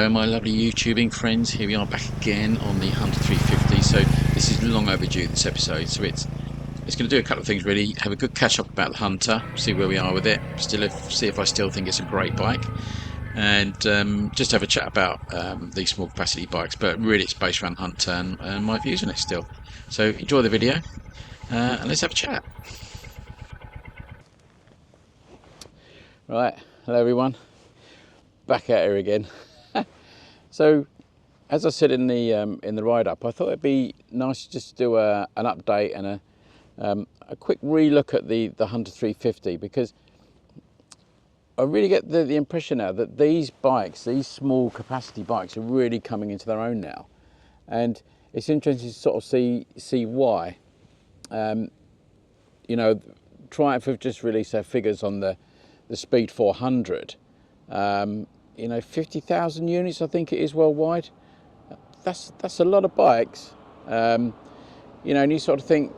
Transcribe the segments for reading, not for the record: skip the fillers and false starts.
Hello my lovely YouTubing friends, here we are back again on the Hunter 350. So this is long overdue, this episode, so it's going to do a couple of things really. Have a good catch up about the Hunter, see where we are with it, see if I still think it's a great bike, and just have a chat about these small capacity bikes, but really it's based around Hunter and my views on it still. So enjoy the video and let's have a chat. Right, hello everyone, back at her again. So, as I said in the write-up, I thought it'd be nice just to do an update and a quick re-look at the Hunter 350, because I really get the impression now that these bikes, these small capacity bikes, are really coming into their own now, and it's interesting to sort of see why. You know, Triumph have just released their figures on the Speed 400. You know, 50,000 units I think it is worldwide. That's a lot of bikes. You know, and you sort of think,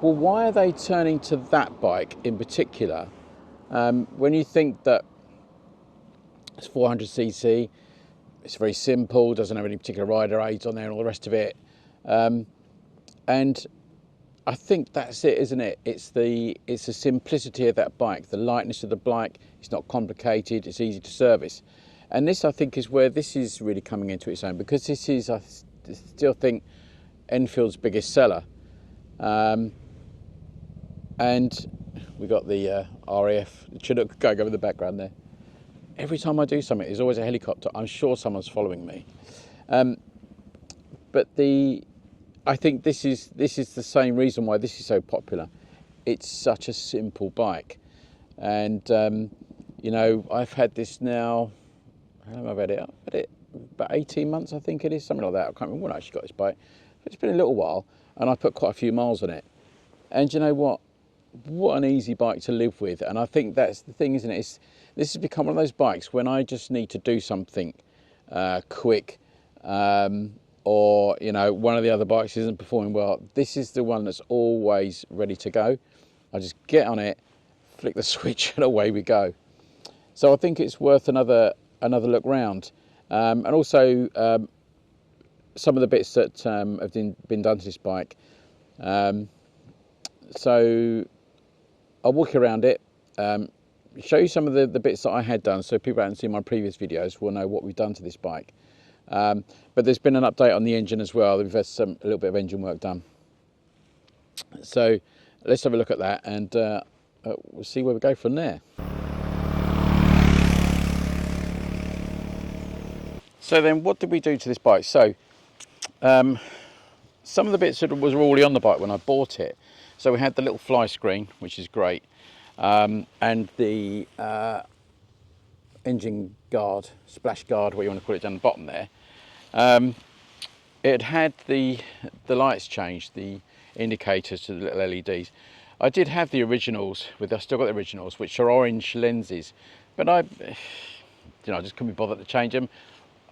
well, why are they turning to that bike in particular? When you think that it's 400cc, it's very simple, doesn't have any particular rider aids on there and all the rest of it. And I think that's it, isn't it? It's the simplicity of that bike, the lightness of the bike. It's not complicated, it's easy to service. And this, I think, is where this is really coming into its own, because this is, I still think, Enfield's biggest seller. And we got the RAF Chinook going over the background there. Every time I do something, there's always a helicopter. I'm sure someone's following me. But I think this is the same reason why this is so popular. It's such a simple bike. And, you know, I've had this now, how long have I had it? I've had it about 18 months, I think it is, something like that. I can't remember when I actually got this bike. It's been a little while, and I put quite a few miles on it. And you know what? What an easy bike to live with. And I think that's the thing, isn't it? This has become one of those bikes when I just need to do something quick, or, you know, one of the other bikes isn't performing well. This is the one that's always ready to go. I just get on it, flick the switch, and away we go. So I think it's worth another look round, and also some of the bits that have been done to this bike. So I'll walk you around it, show you some of the bits that I had done, so people who haven't seen my previous videos will know what we've done to this bike. But there's been an update on the engine as well. We've had a little bit of engine work done. So let's have a look at that, and we'll see where we go from there. So then, what did we do to this bike? So some of the bits that was already on the bike when I bought it. So we had the little fly screen, which is great, and the engine guard, splash guard, what you want to call it, down the bottom there. It had the lights changed, the indicators to the little LEDs. I did have the originals I still got the originals, which are orange lenses, but I just couldn't be bothered to change them.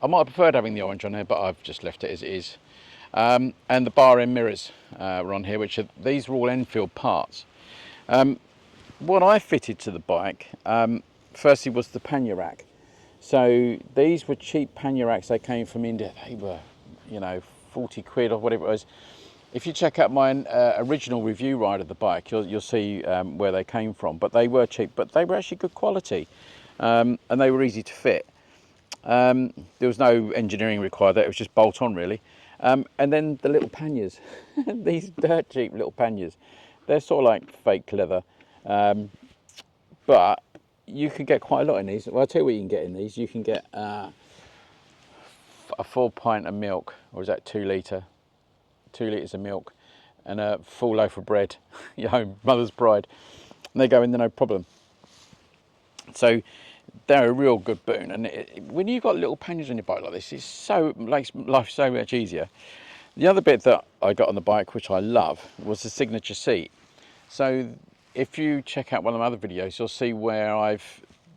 I might have preferred having the orange on there, but I've just left it as it is. And the bar end mirrors were on here, these are all Enfield parts. What I fitted to the bike, firstly, was the pannier rack. So these were cheap pannier racks. They came from India. They were, you know, 40 quid or whatever it was. If you check out my original review ride of the bike, you'll see where they came from. But they were cheap, but they were actually good quality, and they were easy to fit. There was no engineering required there. It was just bolt on, really. And then the little panniers, these dirt cheap little panniers. They're sort of like fake leather, but you can get quite a lot in these. Well, I'll tell you what you can get in these. You can get a full pint of milk, or is that 2 litre? 2 litres of milk, and a full loaf of bread, your own mother's pride. And they go in there no problem. So they're a real good boon. And when you've got little panniers on your bike like this, makes life so much easier. The other bit that I got on the bike, which I love, was the signature seat. So if you check out one of my other videos, you'll see where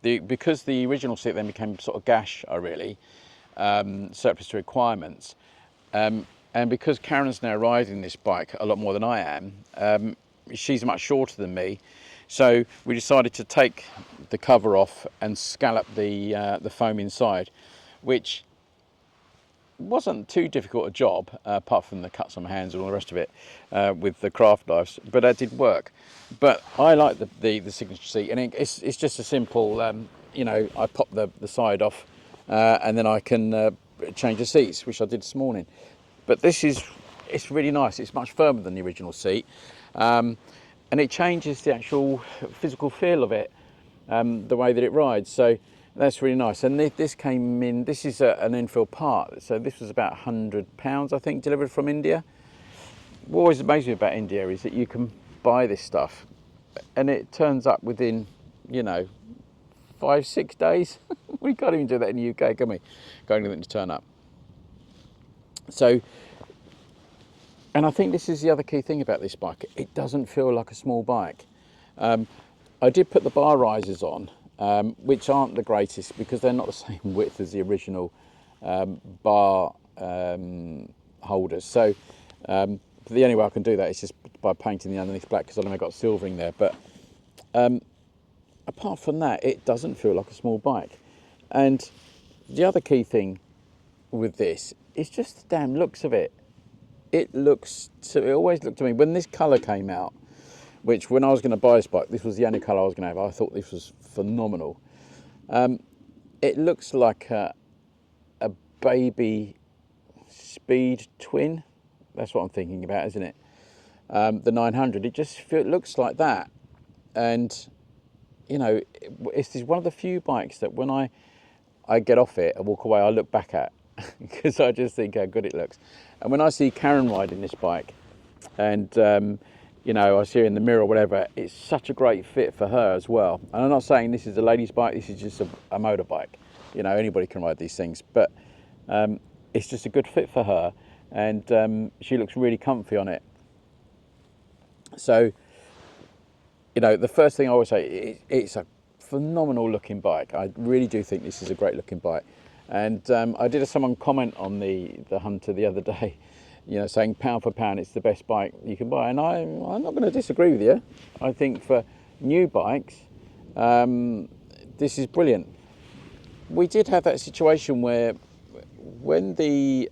because the original seat then became sort of gash, surplus to requirements. And because Karen's now riding this bike a lot more than I am, she's much shorter than me. So we decided to take the cover off and scallop the foam inside, which wasn't too difficult a job, apart from the cuts on my hands and all the rest of it with the craft knives, but that did work. But I like the signature seat, and it's just a simple, you know, I pop the side off and then I can change the seats, which I did this morning. But it's really nice. It's much firmer than the original seat, and it changes the actual physical feel of it, the way that it rides. So that's really nice. And this came in. This is an Enfield part. So this was about £100, I think, delivered from India. What always amazes me about India is that you can buy this stuff, and it turns up within, you know, 5-6 days. We can't even do that in the UK, can we? Going to turn up. So. And I think this is the other key thing about this bike. It doesn't feel like a small bike. I did put the bar risers on, which aren't the greatest because they're not the same width as the original bar holders. So the only way I can do that is just by painting the underneath black, because I've only got silvering there. But apart from that, it doesn't feel like a small bike. And the other key thing with this is just the damn looks of it. It always looked to me, when this colour came out, which when I was going to buy this bike, this was the only colour I was going to have. I thought this was phenomenal. It looks like a baby speed twin. That's what I'm thinking about, isn't it? The 900. It looks like that. And, you know, it's one of the few bikes that when I get off it and walk away, I look back at, because I just think how good it looks. And when I see Karen riding this bike, and you know, I see her in the mirror or whatever, it's such a great fit for her as well. And I'm not saying this is a lady's bike, this is just a motorbike. You know, anybody can ride these things, but it's just a good fit for her, and she looks really comfy on it. So, you know, the first thing I always say, it's a phenomenal looking bike. I really do think this is a great looking bike. And I did have someone comment on the Hunter the other day, you know, saying pound for pound it's the best bike you can buy. And I'm not going to disagree with you. I think for new bikes, this is brilliant. We did have that situation where when the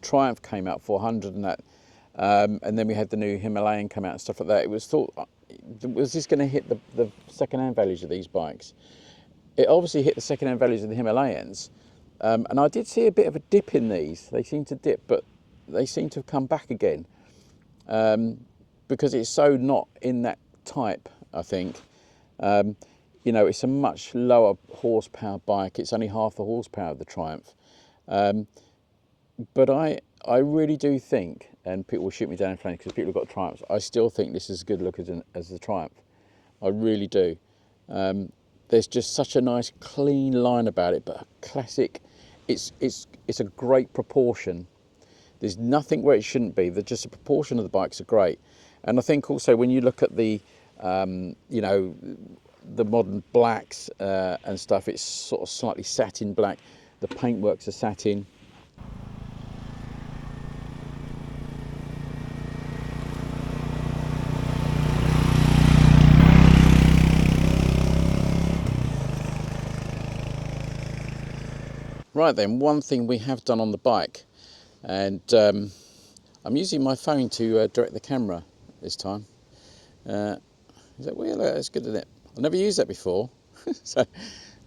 Triumph came out 400 and that, and then we had the new Himalayan come out and stuff like that, it was thought, was this going to hit the second-hand values of these bikes? It obviously hit the second-hand values of the Himalayans, and I did see a bit of a dip in these. They seem to dip, but they seem to have come back again, because it's so not in that type, I think. You know, it's a much lower horsepower bike. It's only half the horsepower of the Triumph. But I really do think, and people will shoot me down in flames because people have got Triumphs, I still think this is as good look as the Triumph. I really do. There's just such a nice clean line about it, but a classic. It's a great proportion. There's nothing where it shouldn't be. Just the proportion of the bikes are great. And I think also when you look at the, you know, the modern blacks and stuff, it's sort of slightly satin black. The paintworks are satin. Right then, one thing we have done on the bike, and I'm using my phone to direct the camera this time. Is that weird? That's good, isn't it? I've never used that before, so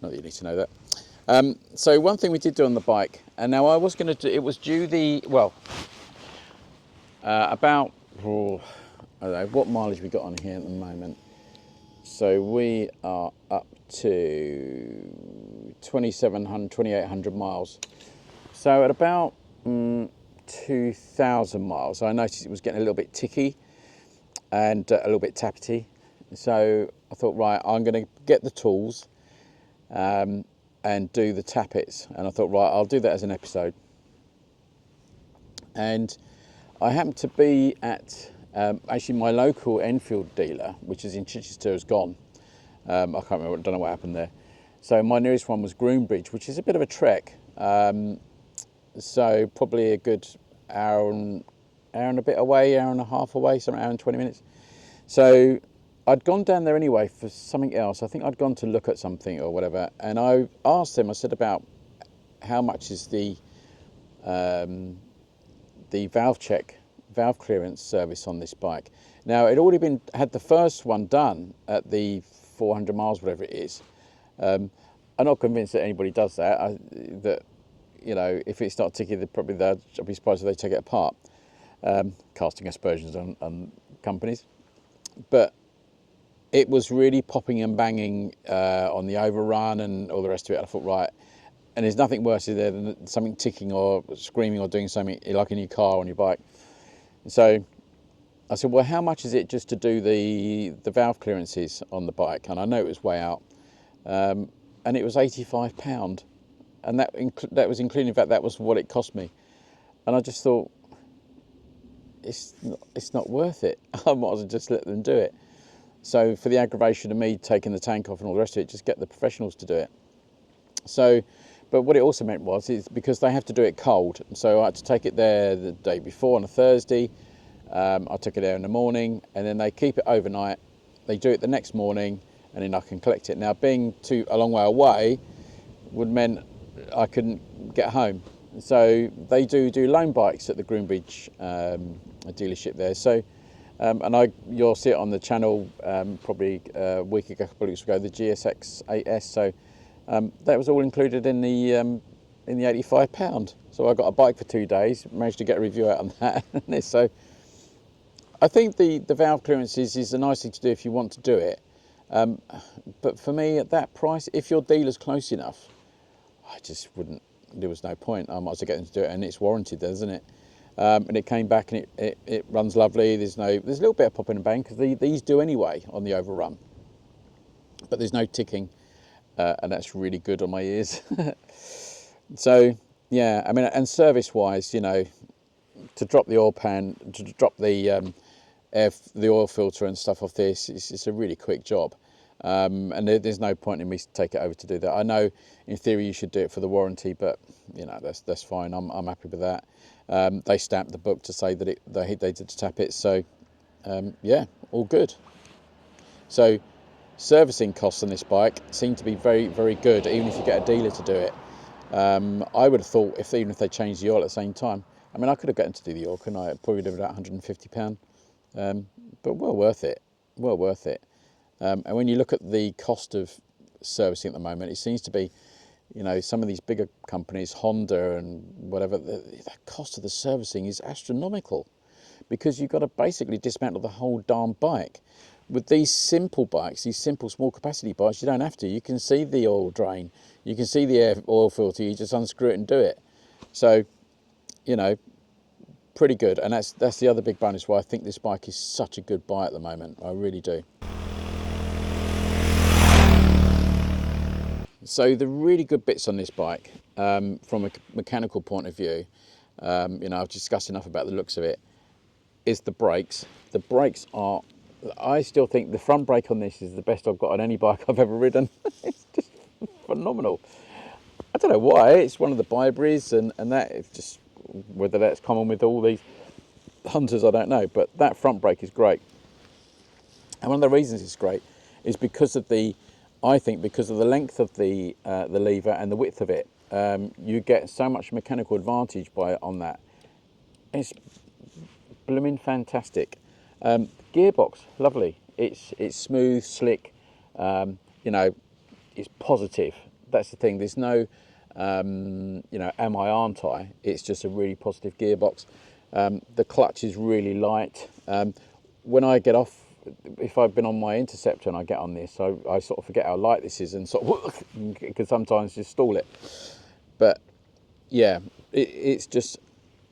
not that you need to know that. So one thing we did do on the bike, and now I was going to do, it was due the, well, about, I don't know, what mileage we got on here at the moment. So we are up to 2,800 miles. So at about 2,000 miles, I noticed it was getting a little bit ticky and a little bit tappety. So I thought, right, I'm going to get the tools and do the tappets. And I thought, right, I'll do that as an episode. And I happened to be at actually my local Enfield dealer, which is in Chichester, has gone. I can't remember, don't know what happened there. So my nearest one was Groombridge, which is a bit of a trek. So probably a good hour and a bit away, hour and a half away, some hour and 20 minutes. So I'd gone down there anyway for something else. I think I'd gone to look at something or whatever. And I asked them, I said about how much is the valve clearance service on this bike. Now, it already had the first one done at the 400 miles, whatever it is. I'm not convinced that anybody does that. If it's not ticking, I'd be surprised if they take it apart. Casting aspersions on companies, but it was really popping and banging on the overrun and all the rest of it. I thought, right, and there's nothing worse in there than something ticking or screaming or doing something like in your car or on your bike. So I said, well, how much is it just to do the valve clearances on the bike? And I know it was way out, and it was £85, and that was including that. That was what it cost me, and I just thought, it's not worth it. I might as well just let them do it. So for the aggravation of me taking the tank off and all the rest of it, just get the professionals to do it. So, but what it also meant is because they have to do it cold. So I had to take it there the day before on a Thursday. I took it there in the morning, and then they keep it overnight. They do it the next morning, and then I can collect it. Now, being a long way away would mean I couldn't get home. So they do loan bikes at the Groombridge dealership there. So, and you'll see it on the channel probably a week ago, a couple of weeks ago, the GSX 8S. So that was all included in the £85. So I got a bike for 2 days, managed to get a review out on that. So I think the valve clearances is a nice thing to do if you want to do it. But for me, at that price, if your dealer's close enough, I just wouldn't. There was no point. I might as well get them to do it, and it's warranted, isn't it? And it came back, and it runs lovely. There's a little bit of popping and bang because these do anyway on the overrun, but there's no ticking, and that's really good on my ears. So yeah, I mean, and service-wise, to drop the oil pan, to drop the oil filter and stuff off this, it's a really quick job. And there's no point in me to take it over to do that. I know in theory you should do it for the warranty, but that's fine. I'm happy with that. They stamped the book to say that they did tap it, so yeah, all good. So servicing costs on this bike seem to be very, very good, even if you get a dealer to do it. I would have thought even if they changed the oil at the same time, I mean, I could have got them to do the oil, couldn't I? It probably would have been about £150, but well worth it. Well worth it. And when you look at the cost of servicing at the moment, it seems to be, some of these bigger companies, Honda and whatever, the cost of the servicing is astronomical because you've got to basically dismantle the whole darn bike. With these simple bikes, these simple small capacity bikes, you don't have to. You can see the oil drain, you can see the oil filter, you just unscrew it and do it. So, pretty good. And that's the other big bonus why I think this bike is such a good buy at the moment. I really do. So the really good bits on this bike, from a mechanical point of view, I've discussed enough about the looks of it, is the brakes. The brakes I still think the front brake on this is the best I've got on any bike I've ever ridden. It's just phenomenal. I don't know why, it's one of the Byberries and that, it's just, whether that's common with all these Hunters, I don't know, but that front brake is great. And one of the reasons it's great is because of the length of the lever and the width of it. You get so much mechanical advantage on that. It's blooming fantastic. Gearbox, lovely. It's smooth, slick. It's positive. That's the thing. There's no, am I, aren't I? It's just a really positive gearbox. The clutch is really light. When I get off, if I've been on my Interceptor and I get on this, I sort of forget how light this is and sort of can sometimes just stall it. But yeah, it's just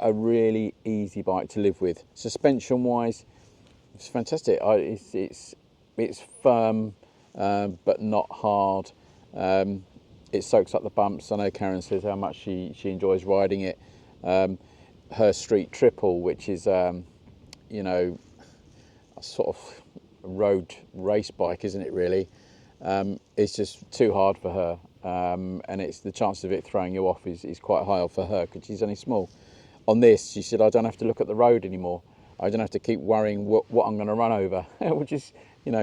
a really easy bike to live with. Suspension wise, it's fantastic. It's firm, but not hard. It soaks up the bumps. I know Karen says how much she enjoys riding it. Her Street Triple, which is a sort of road race bike, isn't it really? It's just too hard for her, and it's the chance of it throwing you off is quite high for her because she's only small. On this, she said, I don't have to look at the road anymore. I don't have to keep worrying what I'm going to run over, which is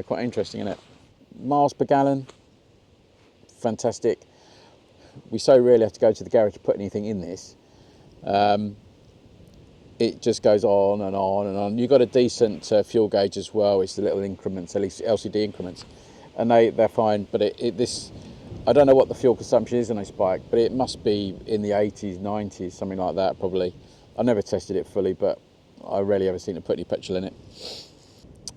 quite interesting, isn't it? Miles per gallon, fantastic. we so rarely have to go to the garage to put anything in this. It just goes on and on and on. You've got a decent fuel gauge as well. It's the little increments, at least LCD increments, and they're fine. But this, I don't know what the fuel consumption is on this bike, but it must be in the 80s, 90s, something like that probably. I've never tested it fully, but I rarely ever seen it put any petrol in it.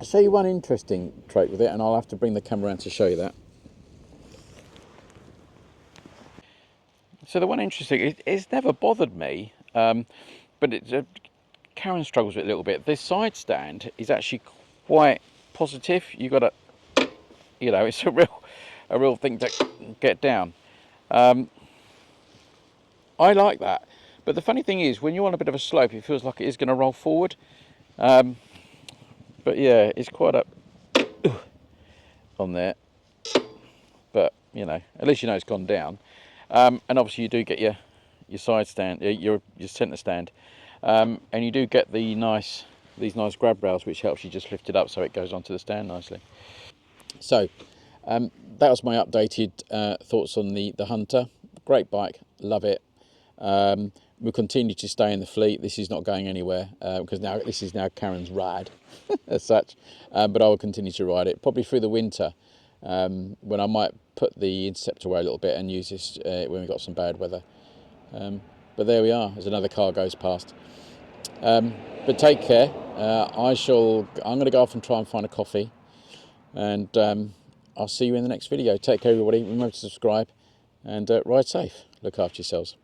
I'll show you one interesting trait with it, and I'll have to bring the camera around to show you that. So the one interesting, it's never bothered me, but Karen struggles with it a little bit. This side stand is actually quite positive. You got to, it's a real thing to get down. I like that, but the funny thing is, when you're on a bit of a slope, it feels like it is going to roll forward. But yeah, it's quite up on there. But at least it's gone down. And obviously you do get your side stand, your centre stand, and you do get these nice grab rails, which helps you just lift it up so it goes onto the stand nicely. So that was my updated thoughts on the Hunter. Great bike, love it. We'll continue to stay in the fleet. This is not going anywhere because this is now Karen's ride as such. But I will continue to ride it probably through the winter when I might put the Interceptor away a little bit and use this when we've got some bad weather. But there we are, as another car goes past. But take care. I'm going to go off and try and find a coffee, and I'll see you in the next video. Take care, everybody. Remember to subscribe and ride safe. Look after yourselves.